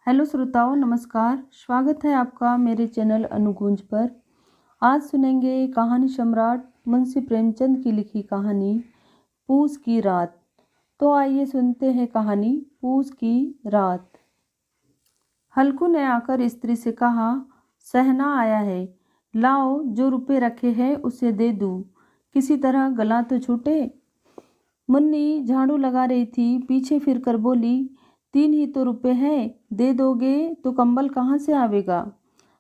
Hello श्रोताओं, नमस्कार। स्वागत है आपका मेरे चैनल अनुगूंज पर। आज सुनेंगे कहानी सम्राट मुंशी प्रेमचंद की लिखी कहानी पूस की रात। तो आइए सुनते हैं कहानी पूस की रात। हल्कू ने आकर स्त्री से कहा, सहना आया है, लाओ जो रुपए रखे हैं उसे दे दूं, किसी तरह गला तो छूटे। मुन्नी झाड़ू लगा रही थी, पीछे फिरकर बोली, 3 ही तो रुपए हैं, दे दोगे तो कंबल कहाँ से आवेगा।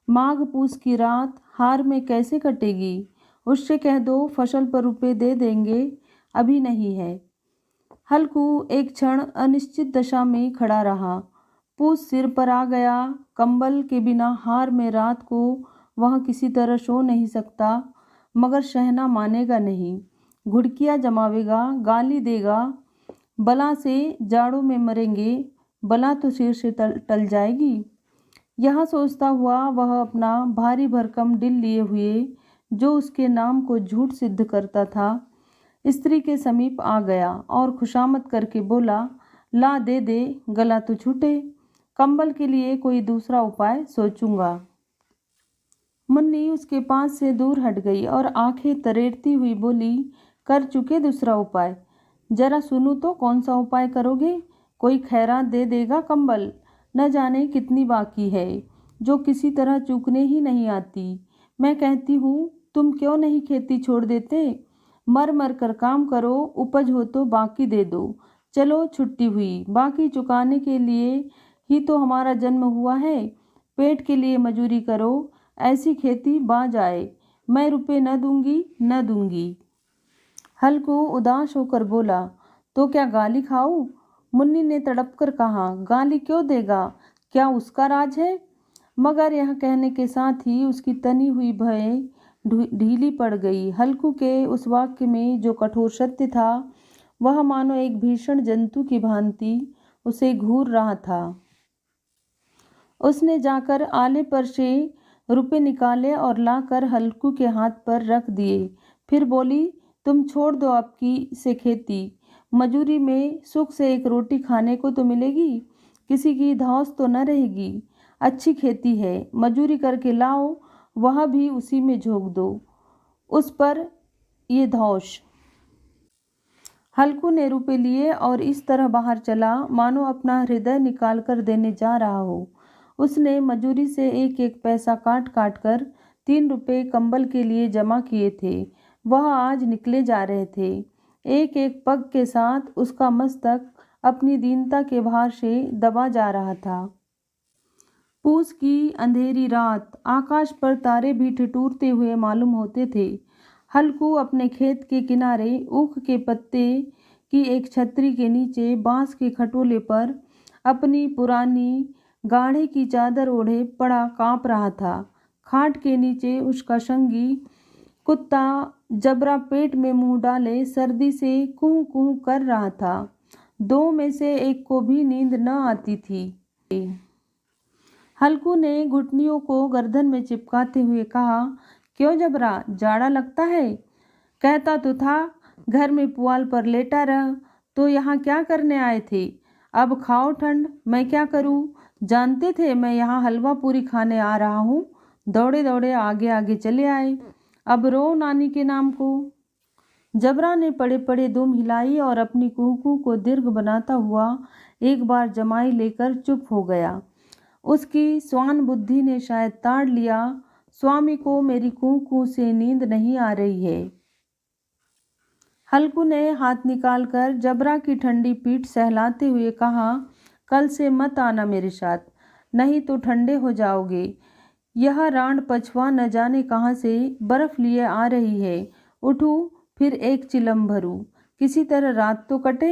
माघ पूस की रात हार में कैसे कटेगी। उससे कह दो फसल पर रुपए दे देंगे, अभी नहीं है। हल्कू एक क्षण अनिश्चित दशा में खड़ा रहा। पूस सिर पर आ गया। कंबल के बिना हार में रात को वह किसी तरह सो नहीं सकता, मगर शहना मानेगा नहीं। घुड़कियाँ जमावेगा, गाली देगा, बला से जाड़ों में मरेंगे, बला तो सिर से टल जाएगी। यह सोचता हुआ वह अपना भारी भरकम डिल लिए हुए, जो उसके नाम को झूठ सिद्ध करता था, स्त्री के समीप आ गया और खुशामद करके बोला, ला दे दे, गला तो छूटे, कंबल के लिए कोई दूसरा उपाय सोचूंगा। मुन्नी उसके पास से दूर हट गई और आंखें तरेरती हुई बोली, कर चुके दूसरा उपाय, जरा सुनूं तो कौन सा उपाय करोगे। कोई खैरात दे देगा कंबल, न जाने कितनी बाकी है, जो किसी तरह चूकने ही नहीं आती। मैं कहती हूँ तुम क्यों नहीं खेती छोड़ देते, मर मर कर काम करो, उपज हो तो बाकी दे दो। चलो छुट्टी हुई, बाकी चुकाने के लिए ही तो हमारा जन्म हुआ है। पेट के लिए मजूरी करो, ऐसी खेती बाज आए, मैं रुपए न दूंगी न दूंगी। हल्कू उदास होकर बोला, तो क्या गाली खाऊं। मुन्नी ने तड़प कर कहा, गाली क्यों देगा, क्या उसका राज है। मगर यह कहने के साथ ही उसकी तनी हुई भय ढीली पड़ गई। हल्कू के उस वाक्य में जो कठोर सत्य था, वह मानो एक भीषण जंतु की भांति उसे घूर रहा था। उसने जाकर आले पर से रुपए निकाले और लाकर हल्कू के हाथ पर रख दिए। फिर बोली, तुम छोड़ दो आपकी से खेती, मजूरी में सुख से एक रोटी खाने को तो मिलेगी, किसी की धौंस तो न रहेगी। अच्छी खेती है, मजूरी करके लाओ, वह भी उसी में झोंक दो, उस पर ये धौंस। हल्कू ने रुपए लिए और इस तरह बाहर चला मानो अपना हृदय निकाल कर देने जा रहा हो। उसने मजूरी से एक एक पैसा काट काट कर 3 रुपए कंबल के लिए जमा किए थे। वह आज निकले जा रहे थे। एक एक पग के साथ उसका मस्तक अपनी दीनता के भार से दबा जा रहा था। पूस की अंधेरी रात, आकाश पर तारे भी ठिठुरते हुए मालूम होते थे। हल्कू अपने खेत के किनारे ऊख के पत्ते की एक छतरी के नीचे बांस के खटोले पर अपनी पुरानी गाढ़े की चादर ओढ़े पड़ा कांप रहा था। खाट के नीचे उसका संगी कुत्ता जबरा पेट में मुंह डाले सर्दी से कुहू कुहू कर रहा था। 2 में से एक को भी नींद न आती थी। हल्कू ने घुटनियों को गर्दन में चिपकाते हुए कहा, क्यों जबरा, जाड़ा लगता है। कहता तो था घर में पुआल पर लेटा रह, तो यहाँ क्या करने आए थे। अब खाओ ठंड, मैं क्या करूँ। जानते थे मैं यहाँ हलवा पूरी खाने आ रहा हूँ, दौड़े दौड़े आगे आगे चले आए, अब रो नानी के नाम को। जबरा ने पड़े पड़े दुम हिलाई और अपनी कुहू को दीर्घ बनाता हुआ एक बार जमाई लेकर चुप हो गया। उसकी स्वान बुद्धि ने शायद ताड़ लिया, स्वामी को मेरी कुहू से नींद नहीं आ रही है। हल्कू ने हाथ निकालकर जबरा की ठंडी पीठ सहलाते हुए कहा, कल से मत आना मेरे साथ, नहीं तो ठंडे हो जाओगे। यह रांड पछुआ न जाने कहाँ से बर्फ लिए आ रही है। उठूं फिर एक चिलम भरूं, किसी तरह रात तो कटे।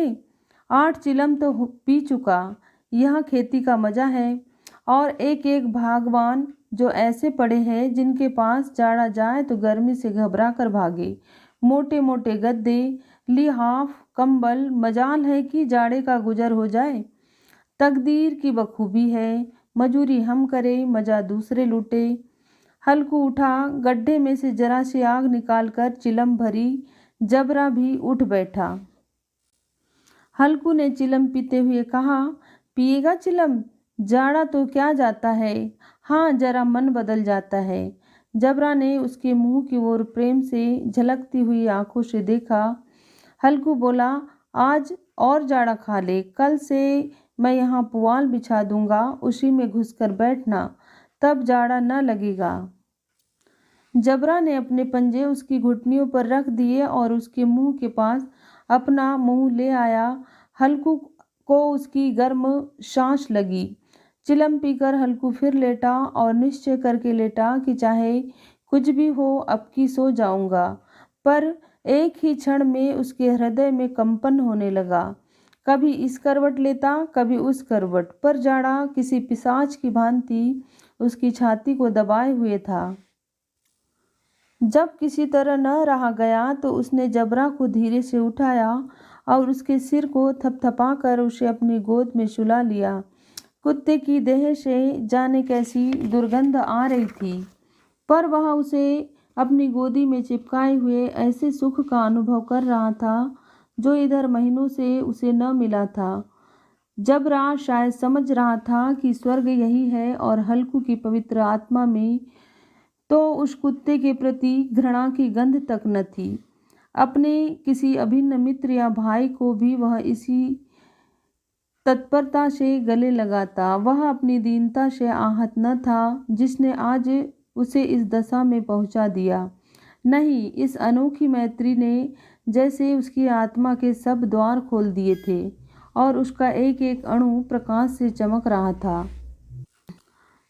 8 चिलम तो पी चुका, यह खेती का मजा है। और एक एक भागवान जो ऐसे पड़े हैं जिनके पास जाड़ा जाए तो गर्मी से घबरा कर भागे। मोटे मोटे गद्दे, लिहाफ, कंबल, मजाल है कि जाड़े का गुजर हो जाए। तकदीर की बखूबी है, मजूरी हम करें, मजा दूसरे लूटे। हल्कू उठा, गड्ढे में से जरा सी आग निकालकर चिलम भरी। जबरा भी उठ बैठा। हल्कू ने चिलम पीते हुए कहा, पिएगा चिलम, जाड़ा तो क्या जाता है, हाँ जरा मन बदल जाता है। जबरा ने उसके मुंह की ओर प्रेम से झलकती हुई आंखों से देखा। हल्कू बोला, आज और जाड़ा खा ले, कल से मैं यहाँ पुआल बिछा दूंगा, उसी में घुसकर बैठना, तब जाड़ा न लगेगा। जबरा ने अपने पंजे उसकी घुटनियों पर रख दिए और उसके मुंह के पास अपना मुंह ले आया। हल्कू को उसकी गर्म सांस लगी। चिलम पीकर हल्कू फिर लेटा और निश्चय करके लेटा कि चाहे कुछ भी हो अब की सो जाऊंगा। पर एक ही क्षण में उसके हृदय में कंपन होने लगा। कभी इस करवट लेता, कभी उस करवट, पर जाड़ा किसी पिशाच की भांति उसकी छाती को दबाए हुए था। जब किसी तरह न रहा गया तो उसने जबरा को धीरे से उठाया और उसके सिर को थपथपाकर उसे अपनी गोद में सुला लिया। कुत्ते की देह से जाने कैसी दुर्गंध आ रही थी, पर वह उसे अपनी गोदी में चिपकाए हुए ऐसे सुख का अनुभव कर रहा था जो इधर महीनों से उसे न मिला था। जबरा शायद समझ रहा था कि स्वर्ग यही है और हल्कू की पवित्र आत्मा में तो उस कुत्ते के प्रति घृणा की गंध तक न थी। अपने किसी अभिन्न मित्र या भाई को भी वह इसी तत्परता से गले लगाता। वह अपनी दीनता से आहत न था जिसने आज उसे इस दशा में पहुंचा दिया। नहीं, इस अनोखी मैत्री ने जैसे उसकी आत्मा के सब द्वार खोल दिए थे और उसका एक एक अणु प्रकाश से चमक रहा था।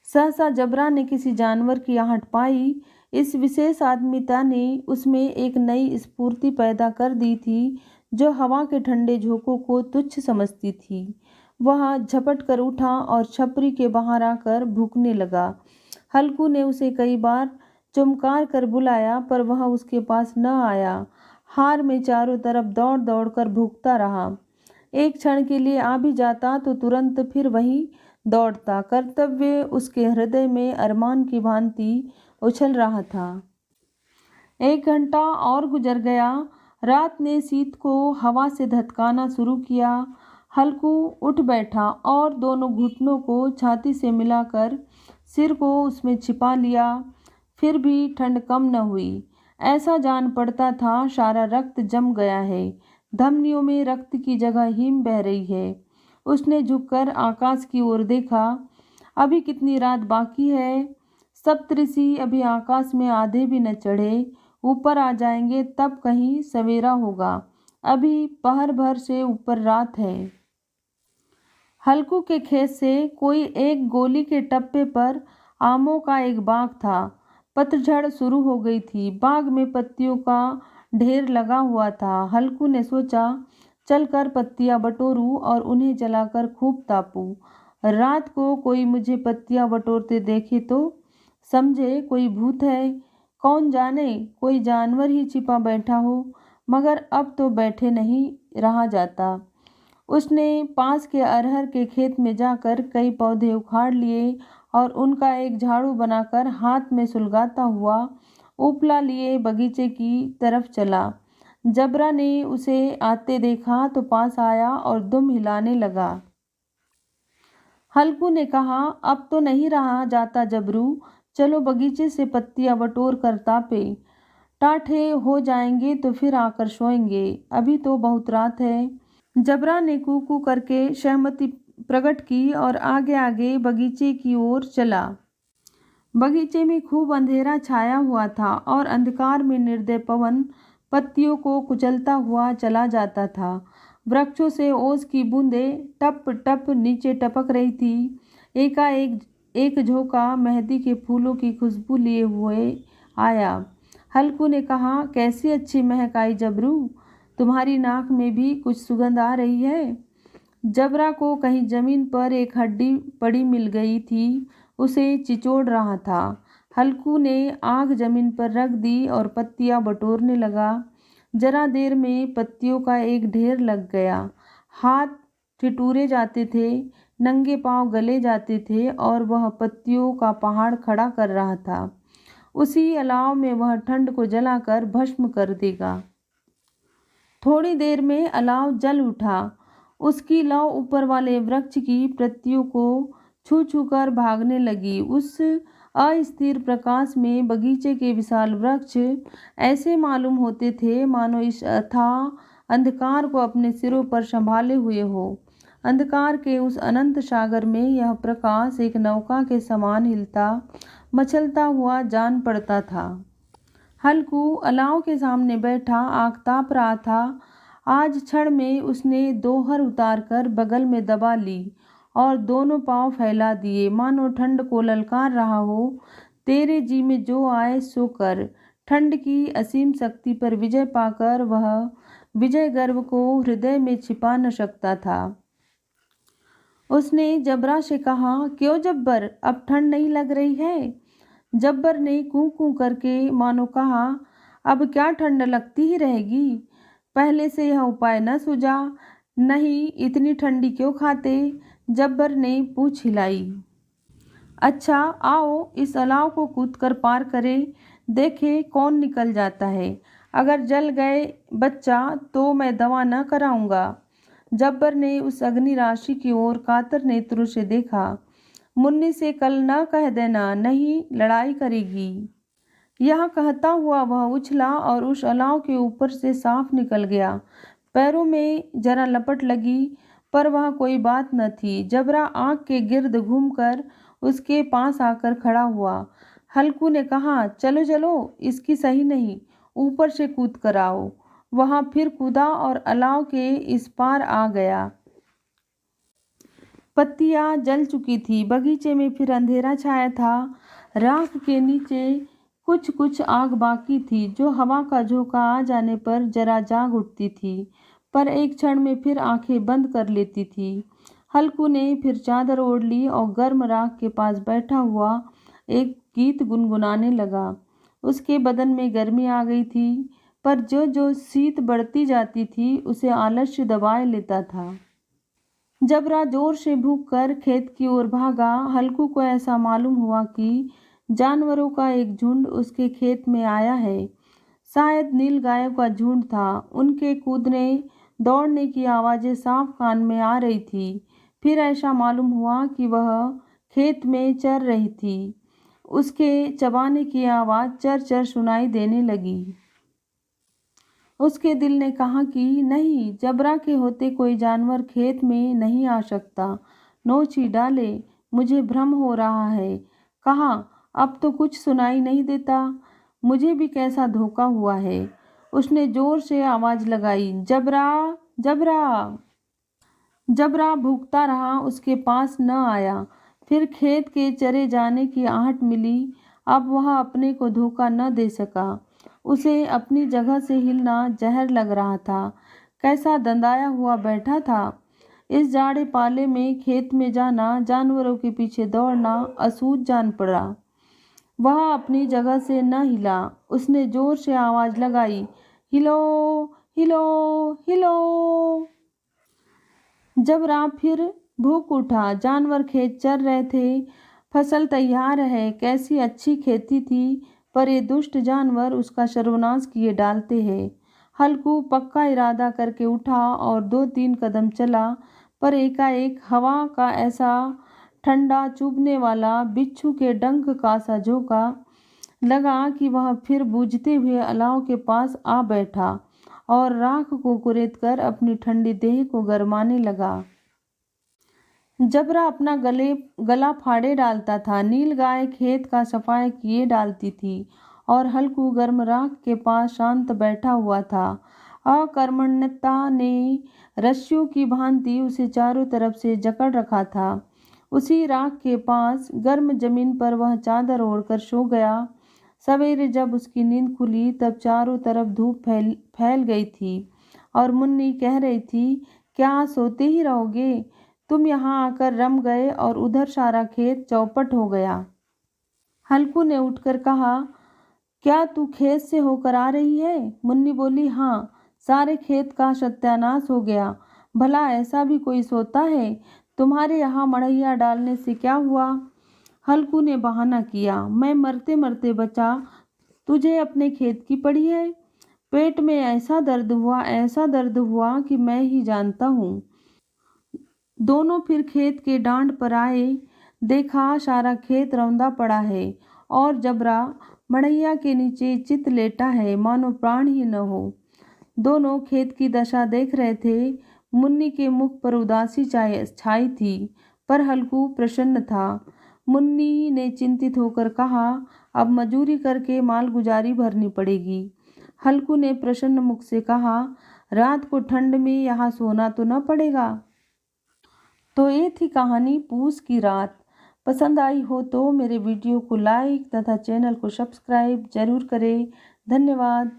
सहसा जबरा ने किसी जानवर की आहट पाई। इस विशेष आत्मीयता ने उसमें एक नई स्फूर्ति पैदा कर दी थी जो हवा के ठंडे झोंकों को तुच्छ समझती थी। वह झपट कर उठा और छपरी के बाहर आकर भूखने लगा। हल्कू ने उसे कई बार चुमकार कर बुलाया पर वह उसके पास न आया। हार में चारों तरफ दौड़ दौड़ कर भूखता रहा। एक क्षण के लिए आ भी जाता तो तुरंत फिर वहीं दौड़ता। कर्तव्य उसके हृदय में अरमान की भांति उछल रहा था। 1 घंटा और गुजर गया। रात ने शीत को हवा से धतकाना शुरू किया। हल्कू उठ बैठा और दोनों घुटनों को छाती से मिलाकर सिर को उसमें छिपा लिया। फिर भी ठंड कम न हुई। ऐसा जान पड़ता था सारा रक्त जम गया है, धमनियों में रक्त की जगह हिम बह रही है। उसने झुककर आकाश की ओर देखा। अभी कितनी रात बाकी है। सप्तऋषि अभी आकाश में आधे भी न चढ़े, ऊपर आ जाएंगे तब कहीं सवेरा होगा। अभी पहर भर से ऊपर रात है। हल्कू के खेत से कोई एक गोली के टप्पे पर आमों का एक बाग था। पतझड़ शुरू हो गई थी। बाग में पत्तियों का ढेर लगा हुआ था। हल्कू ने सोचा, चलकर पत्तियां बटोरूं और उन्हें जलाकर खूब तापूं। रात को कोई मुझे पत्तियां बटोरते देखे तो समझे कोई भूत है। कौन जाने कोई जानवर ही छिपा बैठा हो, मगर अब तो बैठे नहीं रहा जाता। उसने पास के अरहर के खेत में जाकर कई पौधे उखाड़ लिए और उनका एक झाड़ू बनाकर हाथ में सुलगाता हुआ उपला लिए बगीचे की तरफ चला। जबरा ने उसे आते देखा तो पास आया और दुम हिलाने लगा। हल्कू ने कहा, अब तो नहीं रहा जाता जबरू, चलो बगीचे से पत्तियां बटोर कर तापे। टाठे हो जाएंगे तो फिर आकर सोएंगे, अभी तो बहुत रात है। जबरा ने कू करके सहमति प्रकट की और आगे आगे बगीचे की ओर चला। बगीचे में खूब अंधेरा छाया हुआ था और अंधकार में निर्दय पवन पत्तियों को कुचलता हुआ चला जाता था। वृक्षों से ओस की बूंदें टप टप नीचे टपक रही थी। एकाएक एक झोंका मेहंदी के फूलों की खुशबू लिए हुए आया। हल्कू ने कहा, कैसी अच्छी महक आई जबरू, तुम्हारी नाक में भी कुछ सुगंध आ रही है। जबरा को कहीं जमीन पर एक हड्डी पड़ी मिल गई थी, उसे चिचोड़ रहा था। हल्कू ने आग जमीन पर रख दी और पत्तियां बटोरने लगा। जरा देर में पत्तियों का एक ढेर लग गया। हाथ ठिठुरे जाते थे, नंगे पांव गले जाते थे और वह पत्तियों का पहाड़ खड़ा कर रहा था। उसी अलाव में वह ठंड को जलाकर भस्म कर देगा। थोड़ी देर में अलाव जल उठा। उसकी लौ ऊपर वाले वृक्ष की पत्तियों को छू छू कर भागने लगी। उस अस्थिर प्रकाश में बगीचे के विशाल वृक्ष ऐसे मालूम होते थे मानो इस अथाह अंधकार को अपने सिरों पर संभाले हुए हो। अंधकार के उस अनंत सागर में यह प्रकाश एक नौका के समान हिलता मचलता हुआ जान पड़ता था। हल्कू अलाव के सामने बैठा आग ताप रहा था। आज क्षण में उसने दोहर उतारकर बगल में दबा ली और दोनों पांव फैला दिए, मानो ठंड को ललकार रहा हो। तेरे जी में जो आए सो कर। ठंड की असीम शक्ति पर विजय पाकर वह विजय गर्व को हृदय में छिपा न सकता था। उसने जबरा से कहा, क्यों जब्बर, अब ठंड नहीं लग रही है? जब्बर ने कूं कूं करके मानो कहा, अब क्या ठंड लगती ही रहेगी? पहले से यह उपाय न सूझा? नहीं, इतनी ठंडी क्यों खाते? जब्बर ने पूंछ हिलाई। अच्छा, आओ इस अलाव को कूदकर पार करें, देखे कौन निकल जाता है। अगर जल गए बच्चा तो मैं दवा न कराऊंगा। जब्बर ने उस अग्नि राशि की ओर कातर नेत्रों से देखा। मुन्नी से कल न कह देना, नहीं लड़ाई करेगी। यह कहता हुआ वह उछला और उस अलाव के ऊपर से साफ निकल गया। पैरों में जरा लपट लगी, पर वह कोई बात न थी। जबरा आग के गिर्द घूमकर उसके पास आकर खड़ा हुआ। हल्कू ने कहा, चलो चलो, इसकी सही नहीं, ऊपर से कूद कर आओ। वहां फिर कूदा और अलाव के इस पार आ गया। पत्तियां जल चुकी थी। बगीचे में फिर अंधेरा छाया था। राख के नीचे कुछ कुछ आग बाकी थी, जो हवा का झोंका आ जाने पर जरा जाग उठती थी, पर एक क्षण में फिर आंखें बंद कर लेती थी। हल्कू ने फिर चादर ओढ़ ली और गर्म राख के पास बैठा हुआ एक गीत गुनगुनाने लगा। उसके बदन में गर्मी आ गई थी, पर जो जो शीत बढ़ती जाती थी उसे आलस्य दबाए लेता था। जबरा जोर से भूख कर खेत की ओर भागा। हल्कू को ऐसा मालूम हुआ कि जानवरों का एक झुंड उसके खेत में आया है। शायद नीलगायों का झुंड था। उनके कूदने दौड़ने की आवाज़ें साफ कान में आ रही थी। फिर ऐसा मालूम हुआ कि वह खेत में चर रही थी। उसके चबाने की आवाज़ चर चर सुनाई देने लगी। उसके दिल ने कहा कि नहीं, जबरा के होते कोई जानवर खेत में नहीं आ सकता। नोच ही डाले, मुझे भ्रम हो रहा है। कहा, अब तो कुछ सुनाई नहीं देता। मुझे भी कैसा धोखा हुआ है। उसने जोर से आवाज़ लगाई, जबरा जबरा। जबरा भूखता रहा, उसके पास न आया। फिर खेत के चरे जाने की आहट मिली। अब वह अपने को धोखा न दे सका। उसे अपनी जगह से हिलना जहर लग रहा था। कैसा दंदाया हुआ बैठा था। इस जाड़े पाले में खेत में जाना, जानवरों के पीछे दौड़ना असूझ जान पड़ा। वह अपनी जगह से न हिला। उसने जोर से आवाज़ लगाई, हिलो हिलो हिलो। जबरा फिर भूख उठा। जानवर खेत चर रहे थे, फसल तैयार है, कैसी अच्छी खेती थी, पर ये दुष्ट जानवर उसका सर्वनाश किए डालते हैं। हल्कू पक्का इरादा करके उठा और 2-3 कदम चला, पर एकाएक हवा का ऐसा ठंडा चुभने वाला बिच्छू के डंक का सा झोंका लगा कि वह फिर बुझते हुए अलाव के पास आ बैठा और राख को कुरेदकर अपनी ठंडी देह को गरमाने लगा। जबरा अपना गला फाड़े डालता था। नीलगाय खेत का सफाई किए डालती थी और हल्कू गर्म राख के पास शांत बैठा हुआ था। अकर्मण्यता ने रस्सियों की भांति उसे चारों तरफ से जकड़ रखा था। उसी राख के पास गर्म जमीन पर वह चादर ओढ़कर सो गया। सवेरे जब उसकी नींद खुली तब चारों तरफ धूप फैल गई थी और मुन्नी कह रही थी, क्या सोते ही रहोगे? तुम यहाँ आकर रम गए और उधर सारा खेत चौपट हो गया। हल्कू ने उठकर कहा, क्या तू खेत से होकर आ रही है? मुन्नी बोली, हाँ, सारे खेत का सत्यानाश हो गया। भला ऐसा भी कोई सोता है? तुम्हारे यहाँ मड़ैया डालने से क्या हुआ? हल्कू ने बहाना किया, मैं मरते मरते बचा, तुझे अपने खेत की पड़ी है। पेट में ऐसा दर्द हुआ कि मैं ही जानता हूँ। दोनों फिर खेत के डांड पर आए। देखा सारा खेत रौंदा पड़ा है और जबरा मड़ैया के नीचे चित लेटा है, मानो प्राण ही न हो। दोनों खेत की दशा देख रहे थे। मुन्नी के मुख पर उदासी छाई थी, पर हल्कू प्रसन्न था। मुन्नी ने चिंतित होकर कहा, अब मजूरी करके मालगुजारी भरनी पड़ेगी। हल्कू ने प्रसन्न मुख से कहा, रात को ठंड में यहाँ सोना तो न पड़ेगा। तो ये थी कहानी पूस की रात। पसंद आई हो तो मेरे वीडियो को लाइक तथा चैनल को सब्सक्राइब जरूर करें। धन्यवाद।